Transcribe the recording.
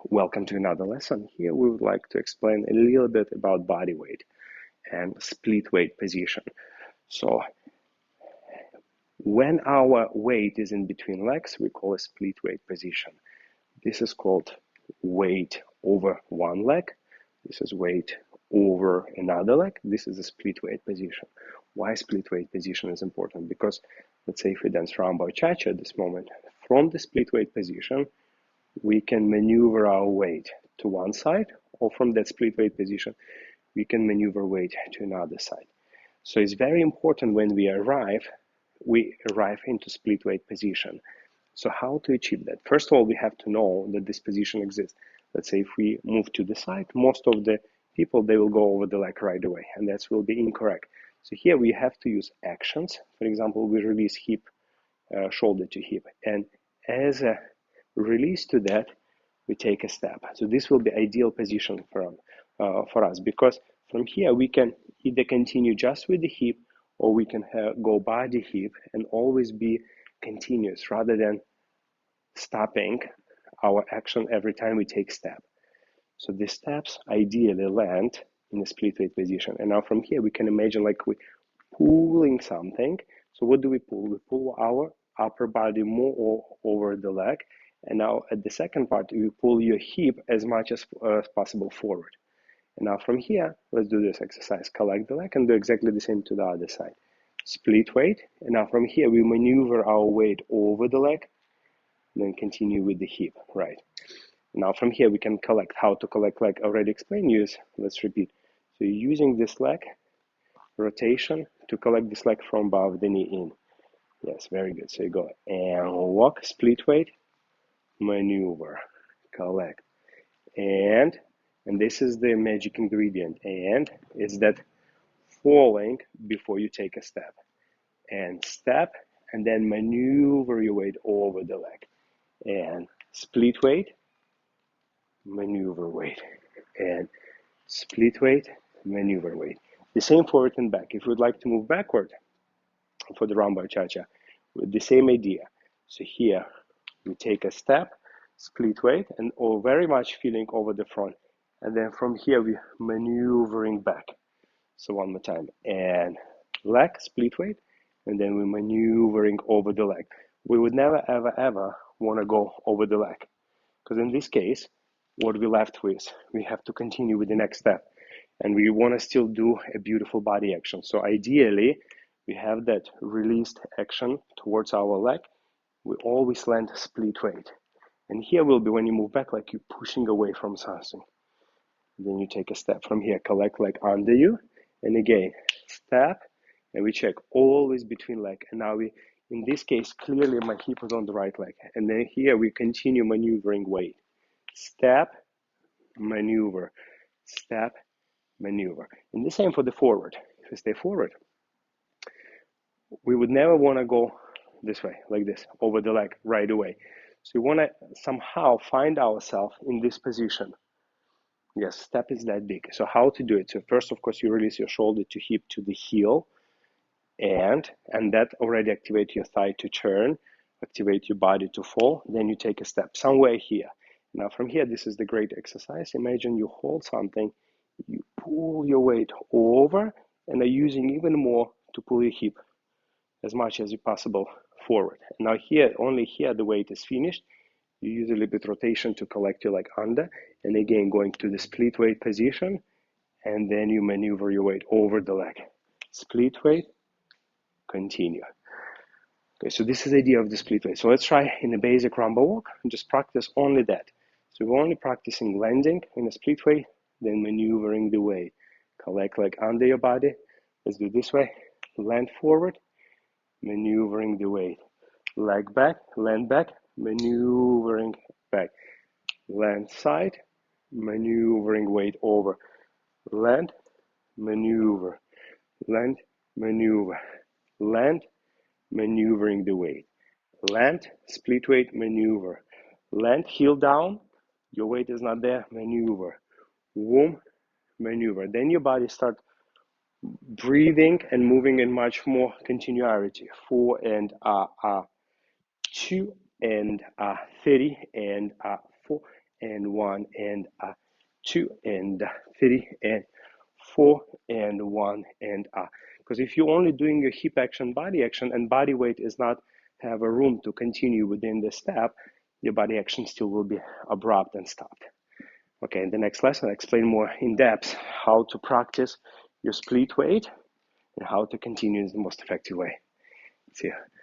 Welcome to another lesson. Here we would like to explain a little bit about body weight and split weight position. So when our weight is in between legs, we call a split weight position. This is called weight over one leg. This is weight over another leg. This is a split weight position. Why split weight position is important? Because let's say if we dance Rumba Cha-Cha at this moment, from the split weight position, we can maneuver our weight to one side, or from that split weight position, we can maneuver weight to another side. So it's very important when we arrive into split weight position. So how to achieve that? First of all, we have to know that this position exists. Let's say if we move to the side, most of the people, they will go over the leg right away, and that will be incorrect. So here we have to use actions. For example, we release hip, shoulder to hip, and as a release to that, we take a step. So this will be ideal position for us, because from here we can either continue just with the hip, or we can go by the hip and always be continuous rather than stopping our action every time we take step. So the steps ideally land in a split weight position. And now from here we can imagine like we're pulling something. So what do we pull? We pull our upper body more over the leg. And now at the second part, you pull your hip as much as possible forward. And now from here, let's do this exercise. Collect the leg and do exactly the same to the other side. Split weight. And now from here, we maneuver our weight over the leg, then continue with the hip, right? Now from here, we can collect. How to collect, like already explained, let's repeat. So you're using this leg rotation to collect this leg from above the knee in. Yes, very good. So you go and walk, split weight, maneuver, collect, and this is the magic ingredient, and is that falling before you take a step, and step, and then maneuver your weight over the leg, and split weight, maneuver weight, and split weight, maneuver weight. The same forward and back. If you would like to move backward for the Rumba Cha-Cha, with the same idea. So here we take a step, split weight, and very much feeling over the front. And then from here we maneuvering back. So one more time. And leg, split weight, and then we're maneuvering over the leg. We would never, ever, ever want to go over the leg. Because in this case, what we're left with, we have to continue with the next step. And we want to still do a beautiful body action. So ideally, we have that released action towards our leg. We always land split weight. And here will be when you move back, like you're pushing away from something. Then you take a step from here, collect leg under you. And again, step, and we check always between leg. And now we, in this case, clearly my hip is on the right leg. And then here we continue maneuvering weight. Step, maneuver, step, maneuver. And the same for the forward. If we stay forward, we would never want to go this way, like this, over the leg right away. So we want to somehow find ourselves in this position. Yes, step is that big. So how to do it? So first, of course, you release your shoulder to hip to the heel, and that already activate your thigh to turn, activate your body to fall. Then you take a step somewhere here. Now from here, this is the great exercise. Imagine you hold something, you pull your weight over, and are using even more to pull your hip as much as possible forward. Now here, only here the weight is finished. You use a little bit rotation to collect your leg under, and again going to the split weight position, and then you maneuver your weight over the leg. Split weight, continue. Okay, so this is the idea of the split weight. So let's try in a basic Rumba Walk and just practice only that. So we're only practicing landing in a split weight, then maneuvering the weight. Collect leg under your body. Let's do this way. Land forward, maneuvering the weight. Leg back, land back, maneuvering back. Land side, maneuvering weight over. Land, maneuver. Land, maneuver. Land, maneuvering the weight. Land, split weight, maneuver. Land, heel down, your weight is not there, maneuver. Womb, maneuver. Then your body starts breathing and moving in much more continuity. 4 and 2 and 30 and 4 and 1 and 2 and 3 and 4 and 1 and because if you're only doing your hip action, body action, and body weight is not have a room to continue within the step, your body action still will be abrupt and stopped. Okay, in the next lesson, I explain more in depth how to practice your split weight and how to continue in the most effective way. See you.